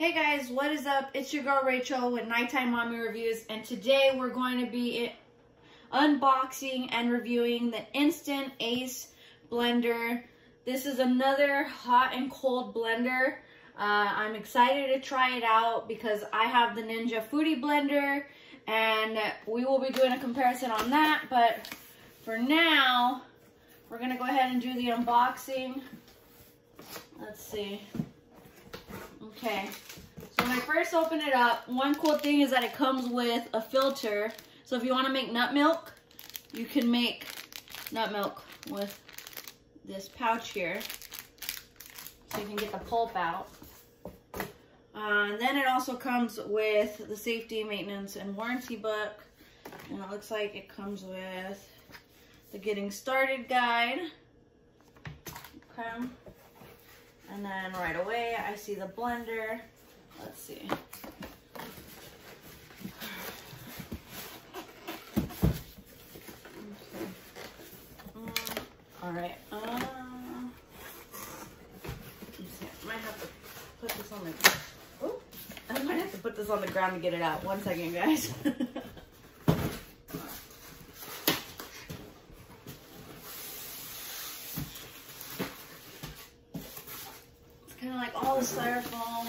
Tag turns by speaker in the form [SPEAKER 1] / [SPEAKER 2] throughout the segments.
[SPEAKER 1] Hey guys, what is up? It's your girl Rachel with Nighttime Mommy Reviews, and today we're going to be unboxing and reviewing the Instant Ace blender. This is another hot and cold blender. I'm excited to try it out because I have the Ninja Foodie blender, and we will be doing a comparison on that. But for now, we're going to go ahead and do the unboxing. Let's see. Okay, so when I first open it up, one cool thing is that it comes with a filter. So if you want to make nut milk, you can make nut milk with this pouch here. So you can get the pulp out. Then it also comes with the safety, maintenance, and warranty book. And it looks like it comes with the getting started guide. Okay. And then right away, I see the blender. Let's see. Okay. All right. Let's see. I might have to put this on the. Oh, I might have to put this on the ground to get it out. 1 second, guys. Kind of like all the styrofoam.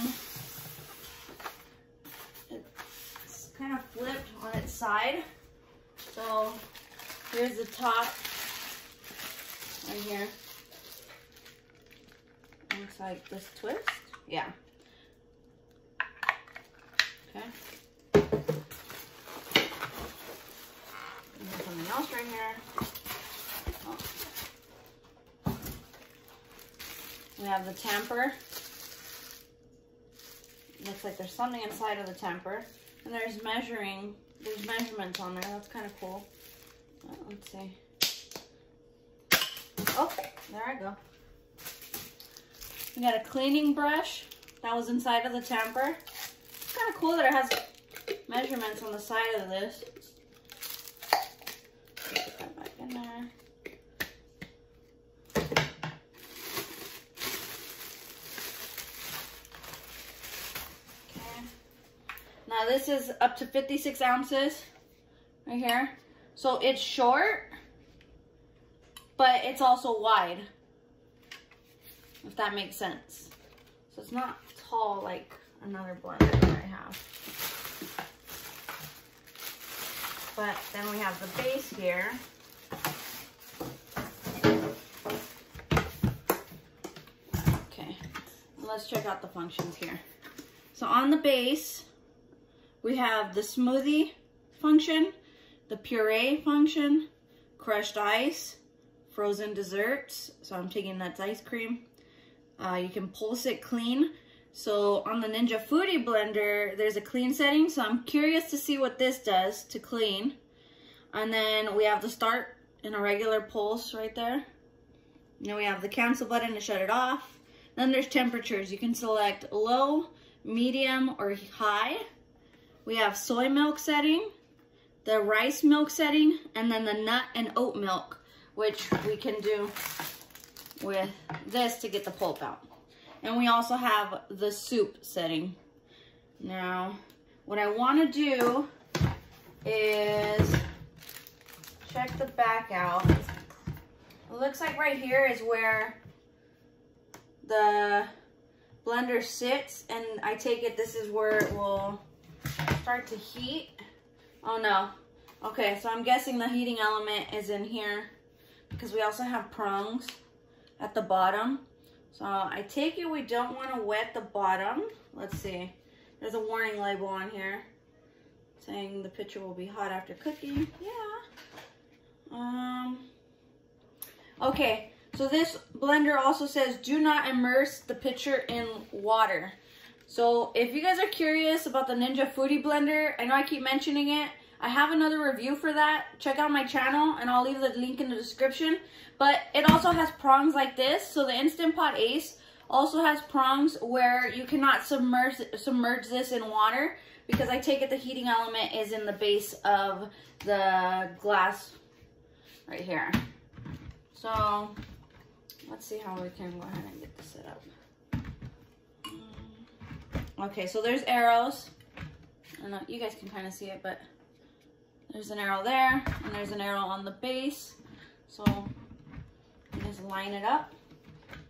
[SPEAKER 1] It's kind of flipped on its side. So here's the top right here. Looks like this twist. Yeah. Okay. And there's something else right here. Oh. We have the tamper. Looks like there's something inside of the tamper. And there's measurements on there. That's kind of cool. Let's see. Oh, there I go. We got a cleaning brush that was inside of the tamper. It's kind of cool that it has measurements on the side of this. Put that back in there. Now this is up to 56 ounces right here. So it's short, but it's also wide, if that makes sense. So it's not tall like another blender that I have. But then we have the base here. Okay, let's check out the functions here. So on the base, we have the smoothie function, the puree function, crushed ice, frozen desserts. So I'm taking nuts ice cream. You can pulse it clean. So on the Ninja Foodie blender, there's a clean setting. So I'm curious to see what this does to clean. And then we have the start and a regular pulse right there. And then we have the cancel button to shut it off. Then there's temperatures. You can select low, medium, or high. We have soy milk setting, the rice milk setting, and then the nut and oat milk, which we can do with this to get the pulp out. And we also have the soup setting. Now, what I want to do is check the back out. It looks like right here is where the blender sits, and I take it this is where it will start to heat. Oh no. Okay, so I'm guessing the heating element is in here because we also have prongs at the bottom. So I take it we don't want to wet the bottom. Let's see. There's a warning label on here saying the pitcher will be hot after cooking. Yeah. Okay, so this blender also says do not immerse the pitcher in water. So if you guys are curious about the Ninja Foodie blender, I know I keep mentioning it. I have another review for that. Check out my channel and I'll leave the link in the description. But it also has prongs like this. So the Instant Pot Ace also has prongs where you cannot submerge this in water, because I take it the heating element is in the base of the glass right here. So let's see how we can go ahead and get this set up. Okay, so there's arrows. I don't know, you guys can kind of see it, but there's an arrow there, and there's an arrow on the base. So you just line it up.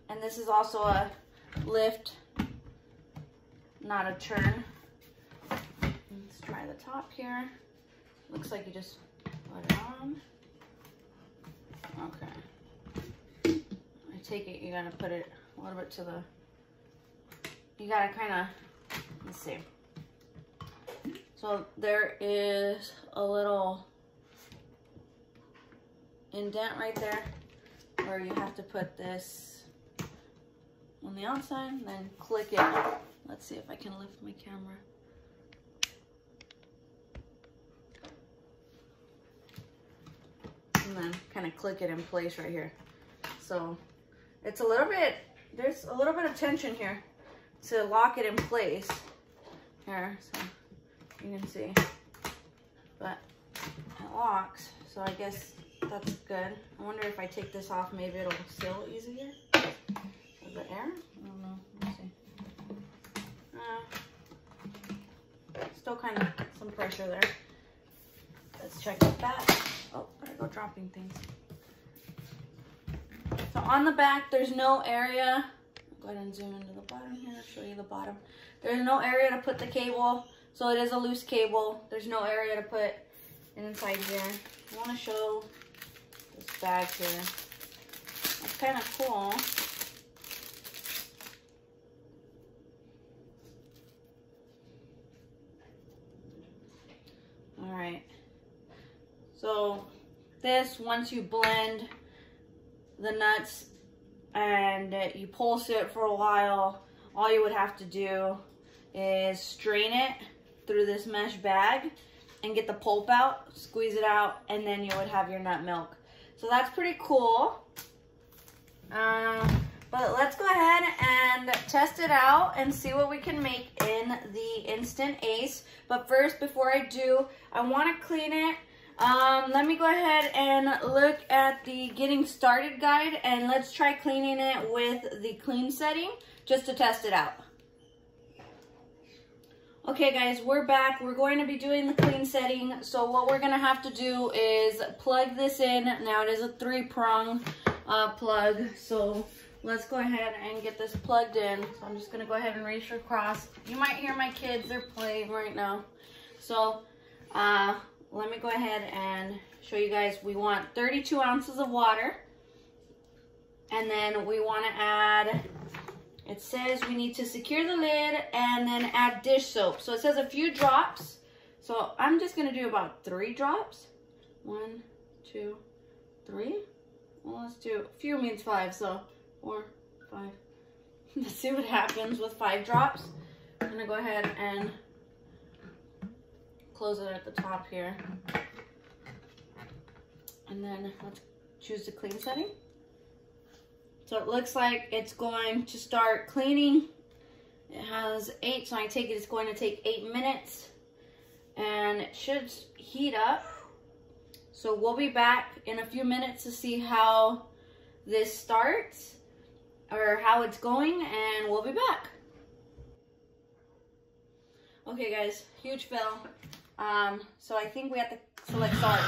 [SPEAKER 1] And this is also a lift, not a turn. Let's try the top here. Looks like you just put it on. Okay. I take it you gotta put it a little bit to the, you gotta kind of, let's see. So there is a little indent right there where you have to put this on the outside and then click it. Let's see if I can lift my camera. And then kind of click it in place right here. So it's a little bit, there's a little bit of tension here to lock it in place. Here, so you can see, but it locks, so I guess that's good. I wonder if I take this off, maybe it'll seal easier. Is it air? I don't know. Let's see. Still kind of some pressure there. Let's check the back. Oh, I go dropping things. So on the back, there's no area. I'll go ahead and zoom into the bottom here. I'll show you the bottom. There's no area to put the cable. So it is a loose cable. There's no area to put inside here. I want to show this bag here. It's kind of cool. All right. So this, once you blend the nuts and you pulse it for a while, all you would have to do is strain it through this mesh bag and get the pulp out, squeeze it out, and then you would have your nut milk. So that's pretty cool. But let's go ahead and test it out and see what we can make in the Instant Ace. But first, before I do, I want to clean it. Let me go ahead and look at the getting started guide, and let's try cleaning it with the clean setting just to test it out. Okay guys, we're back. We're going to be doing the clean setting. So what we're going to have to do is plug this in. Now it is a 3-prong plug. So let's go ahead and get this plugged in. So I'm just going to go ahead and reach across. You might hear my kids, they're playing right now. So let me go ahead and show you guys. We want 32 ounces of water. And then we want to add, it says we need to secure the lid and then add dish soap. So it says a few drops. So I'm just going to do about 3 drops. 1, 2, 3. Well, let's do, a few means 5, so 4, 5. Let's see what happens with 5 drops. I'm going to go ahead and close it at the top here. And then let's choose the clean setting. So it looks like it's going to start cleaning. It has 8, so I take it it's going to take 8 minutes. And it should heat up. So we'll be back in a few minutes to see how this starts or how it's going, and we'll be back. Okay guys, huge fail. So I think we have to select start.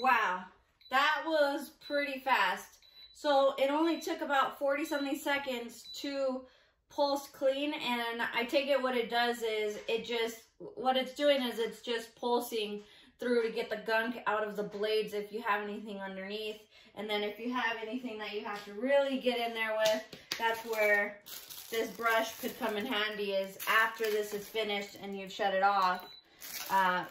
[SPEAKER 1] Wow, that was pretty fast. So it only took about 40-something seconds to pulse clean, and I take it what it does is it just, what it's doing is it's just pulsing through to get the gunk out of the blades if you have anything underneath. And then if you have anything that you have to really get in there with, that's where this brush could come in handy, is after this is finished and you've shut it off.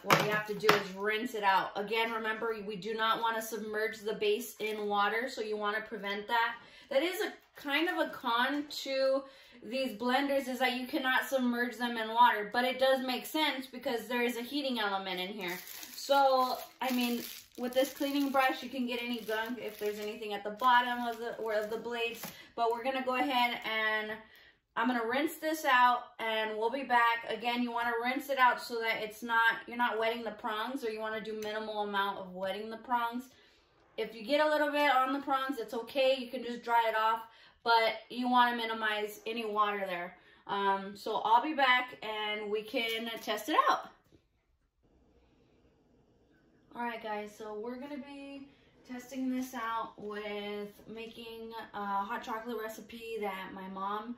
[SPEAKER 1] What you have to do is rinse it out. Again, remember, we do not want to submerge the base in water, so you want to prevent that. That is a kind of a con to these blenders, is that you cannot submerge them in water, but it does make sense because there is a heating element in here. So, I mean, with this cleaning brush, you can get any gunk if there's anything at the bottom of the blades, but we're going to go ahead and I'm going to rinse this out and we'll be back. Again, you want to rinse it out so that you're not wetting the prongs, or you want to do minimal amount of wetting the prongs. If you get a little bit on the prongs, it's okay. You can just dry it off, but you want to minimize any water there. So I'll be back and we can test it out. All right, guys, so we're going to be testing this out with making a hot chocolate recipe that my mom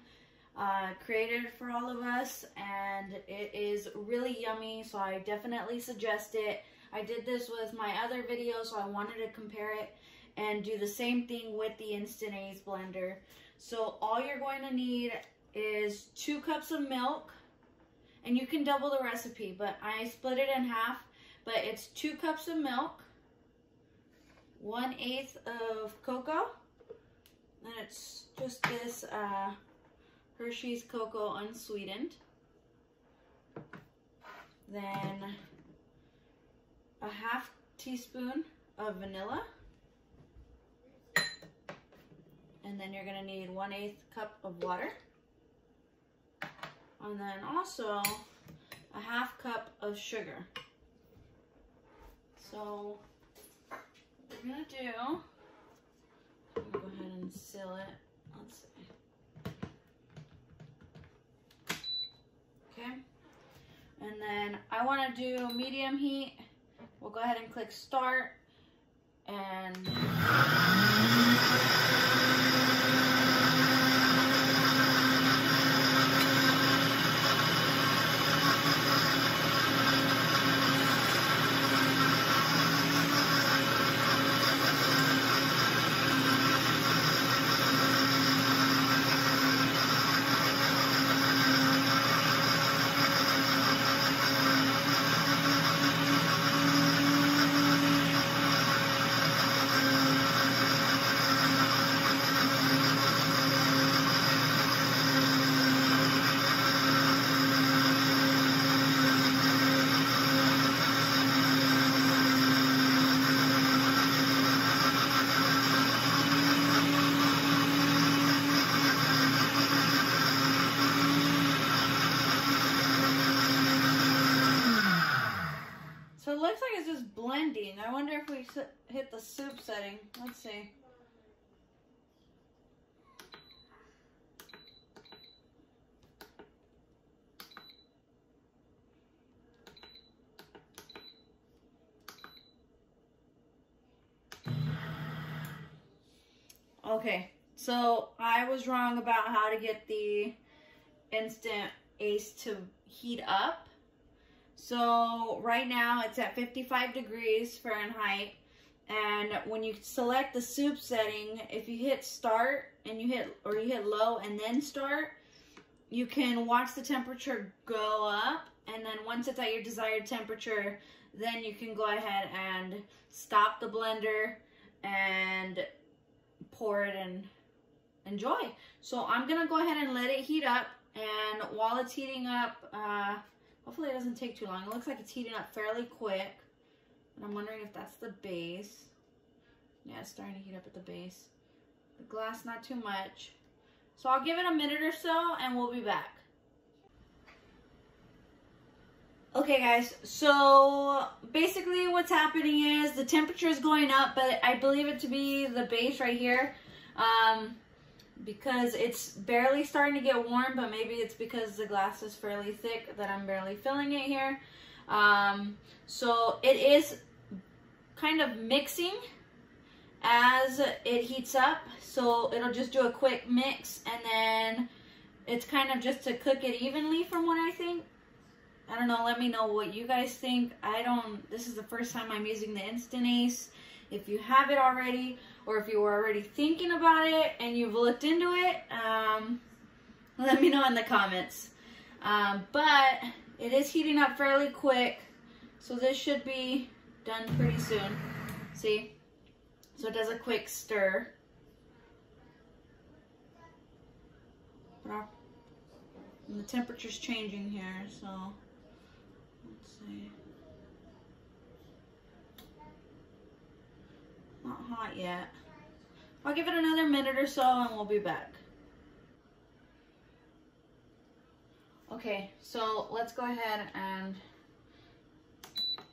[SPEAKER 1] created for all of us, and it is really yummy, so I definitely suggest it. I did this with my other video, so I wanted to compare it and do the same thing with the Instant Ace blender. So all you're going to need is 2 cups of milk, and you can double the recipe, but I split it in half. But it's 2 cups of milk, 1/8 of cocoa, and it's just this Hershey's Cocoa unsweetened. Then a 1/2 teaspoon of vanilla. And then you're gonna need 1/8 cup of water. And then also a 1/2 cup of sugar. So what we're gonna do, I'm gonna go ahead and seal it. Let's see. Okay. And then I want to do medium heat. We'll go ahead and click start, and so it looks like it's just blending. I wonder if we hit the soup setting. Let's see. Okay, so I was wrong about how to get the Instant Ace to heat up. So right now it's at 55 degrees Fahrenheit, and when you select the soup setting, if you hit start and you hit low and then start, you can watch the temperature go up, and then once it's at your desired temperature, then you can go ahead and stop the blender and pour it and enjoy. So I'm gonna go ahead and let it heat up, and while it's heating up, hopefully it doesn't take too long. It looks like it's heating up fairly quick, and I'm wondering if that's the base. Yeah, it's starting to heat up at the base. The glass, not too much. So I'll give it a minute or so and we'll be back. Okay guys, so basically what's happening is the temperature is going up, but I believe it to be the base right here, because it's barely starting to get warm, but maybe it's because the glass is fairly thick that I'm barely filling it here. So it is kind of mixing as it heats up, so it'll just do a quick mix, and then it's kind of just to cook it evenly from what I think. I don't know, let me know what you guys think. This is the first time I'm using the Instant Ace. If you have it already, or if you were already thinking about it and you've looked into it, let me know in the comments. But it is heating up fairly quick, so this should be done pretty soon. See? So it does a quick stir. And the temperature's changing here, so let's see. Not hot yet. I'll give it another minute or so and we'll be back. Okay, so let's go ahead and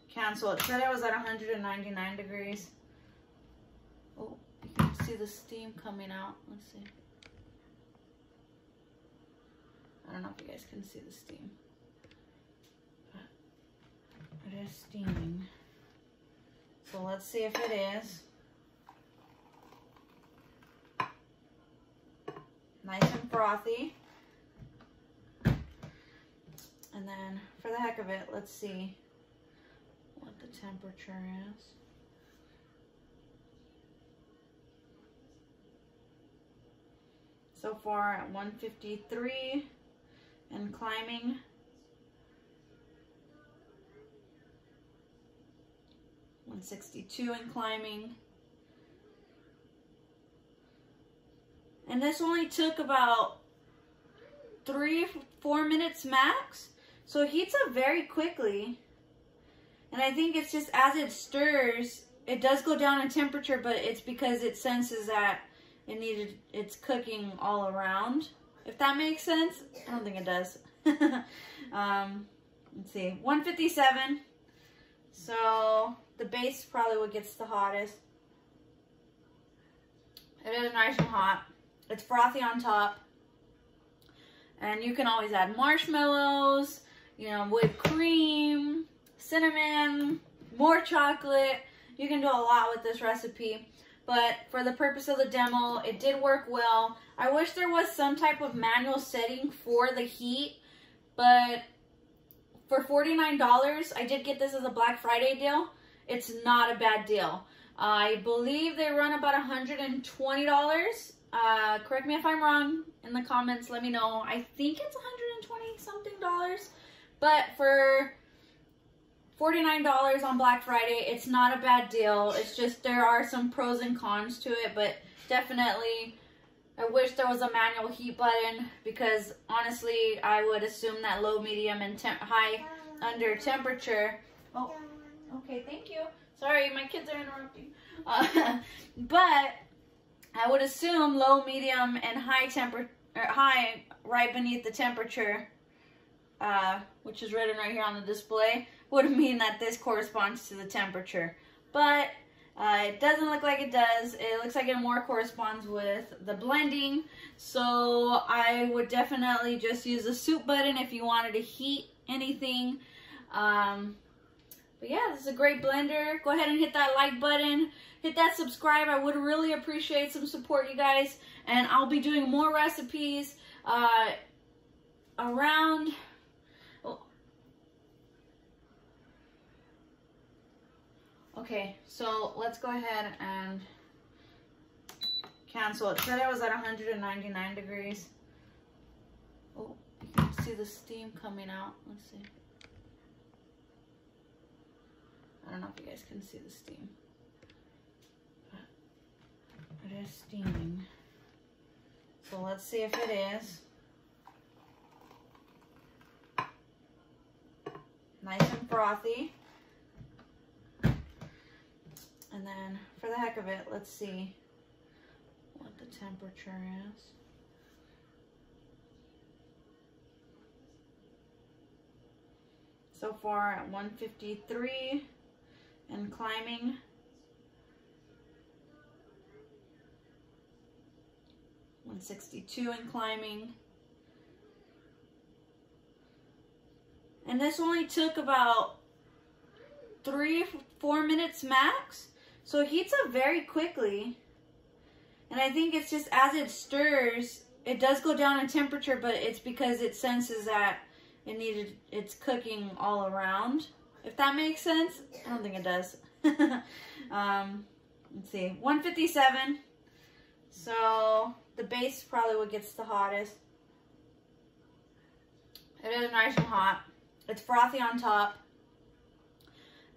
[SPEAKER 1] cancel it. Said it was at 199 degrees. Oh, you can see the steam coming out. Let's see. I don't know if you guys can see the steam, but it is steaming. So let's see if it is. Nice and frothy. And then for the heck of it, let's see what the temperature is. So far at 153 and climbing. $162 and climbing. And this only took about 3-4 minutes max. So it heats up very quickly. And I think it's just as it stirs, it does go down in temperature, but it's because it senses that it's cooking all around. If that makes sense. I don't think it does. Let's see, 157. So the base is probably what gets the hottest. It is nice and hot. It's frothy on top. And you can always add marshmallows, you know, whipped cream, cinnamon, more chocolate. You can do a lot with this recipe. But for the purpose of the demo, it did work well. I wish there was some type of manual setting for the heat. But for $49, I did get this as a Black Friday deal. It's not a bad deal. I believe they run about $120. Correct me if I'm wrong in the comments. Let me know. I think it's 120 something dollars. But for $49 on Black Friday, it's not a bad deal. It's just there are some pros and cons to it, but definitely I wish there was a manual heat button, because honestly I would assume that low, medium, and high under temperature. Oh, okay, thank you. Sorry, my kids are interrupting. But I would assume low, medium, and high right beneath the temperature, which is written right here on the display, would mean that this corresponds to the temperature. But it doesn't look like it does. It looks like it more corresponds with the blending. So I would definitely just use the soup button if you wanted to heat anything. But yeah, this is a great blender. Go ahead and hit that like button. Hit that subscribe. I would really appreciate some support, you guys. And I'll be doing more recipes around... Okay, so let's go ahead and cancel it. Said it was at 199 degrees. Oh, you can see the steam coming out. Let's see. I don't know if you guys can see the steam. But it is steaming. So let's see if it is. Nice and frothy. And then, for the heck of it, let's see what the temperature is. So far at 153 and climbing. $162 and climbing. And this only took about 3-4 minutes max. So it heats up very quickly. And I think it's just as it stirs, it does go down in temperature, but it's because it senses that it's cooking all around, if that makes sense. I don't think it does. Let's see, 157. So the base is probably what gets the hottest. It is nice and hot. It's frothy on top.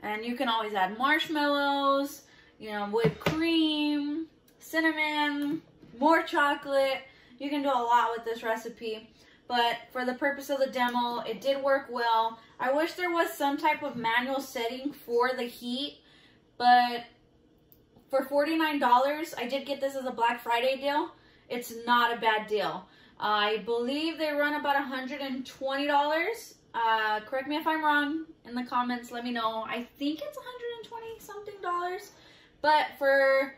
[SPEAKER 1] And you can always add marshmallows, you know, whipped cream, cinnamon, more chocolate. You can do a lot with this recipe. But for the purpose of the demo, it did work well. I wish there was some type of manual setting for the heat. But for $49, I did get this as a Black Friday deal. It's not a bad deal. I believe they run about $120. Correct me if I'm wrong in the comments. Let me know. I think it's 120 something dollars. But for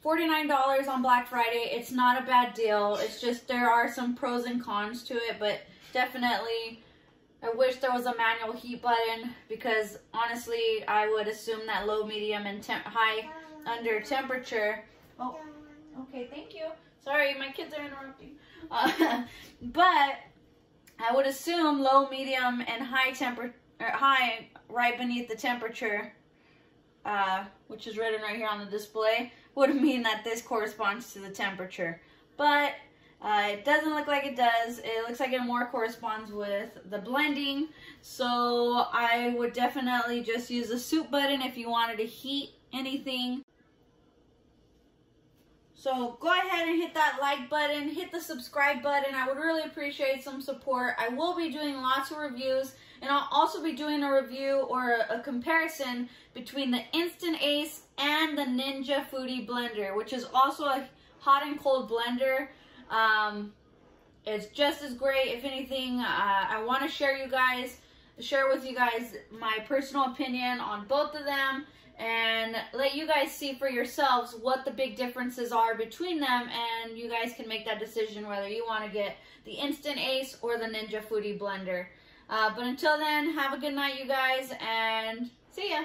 [SPEAKER 1] $49 on Black Friday, it's not a bad deal. It's just there are some pros and cons to it, but definitely I wish there was a manual heat button, because honestly I would assume that low, medium, and high under temperature. Oh, okay, thank you. Sorry, my kids are interrupting. But I would assume low, medium, and high temperature, high right beneath the temperature, which is written right here on the display, would mean that this corresponds to the temperature. But it doesn't look like it does. It looks like it more corresponds with the blending. So I would definitely just use the soup button if you wanted to heat anything. So go ahead and hit that like button, hit the subscribe button. I would really appreciate some support. I will be doing lots of reviews, and I'll also be doing a review or a comparison between the Instant Ace and the Ninja Foodie Blender, which is also a hot and cold blender. It's just as great. If anything, I want to share with you guys my personal opinion on both of them, and let you guys see for yourselves what the big differences are between them, and you guys can make that decision whether you want to get the Instant Ace or the Ninja Foodie Blender. But until then, have a good night, you guys, and see ya!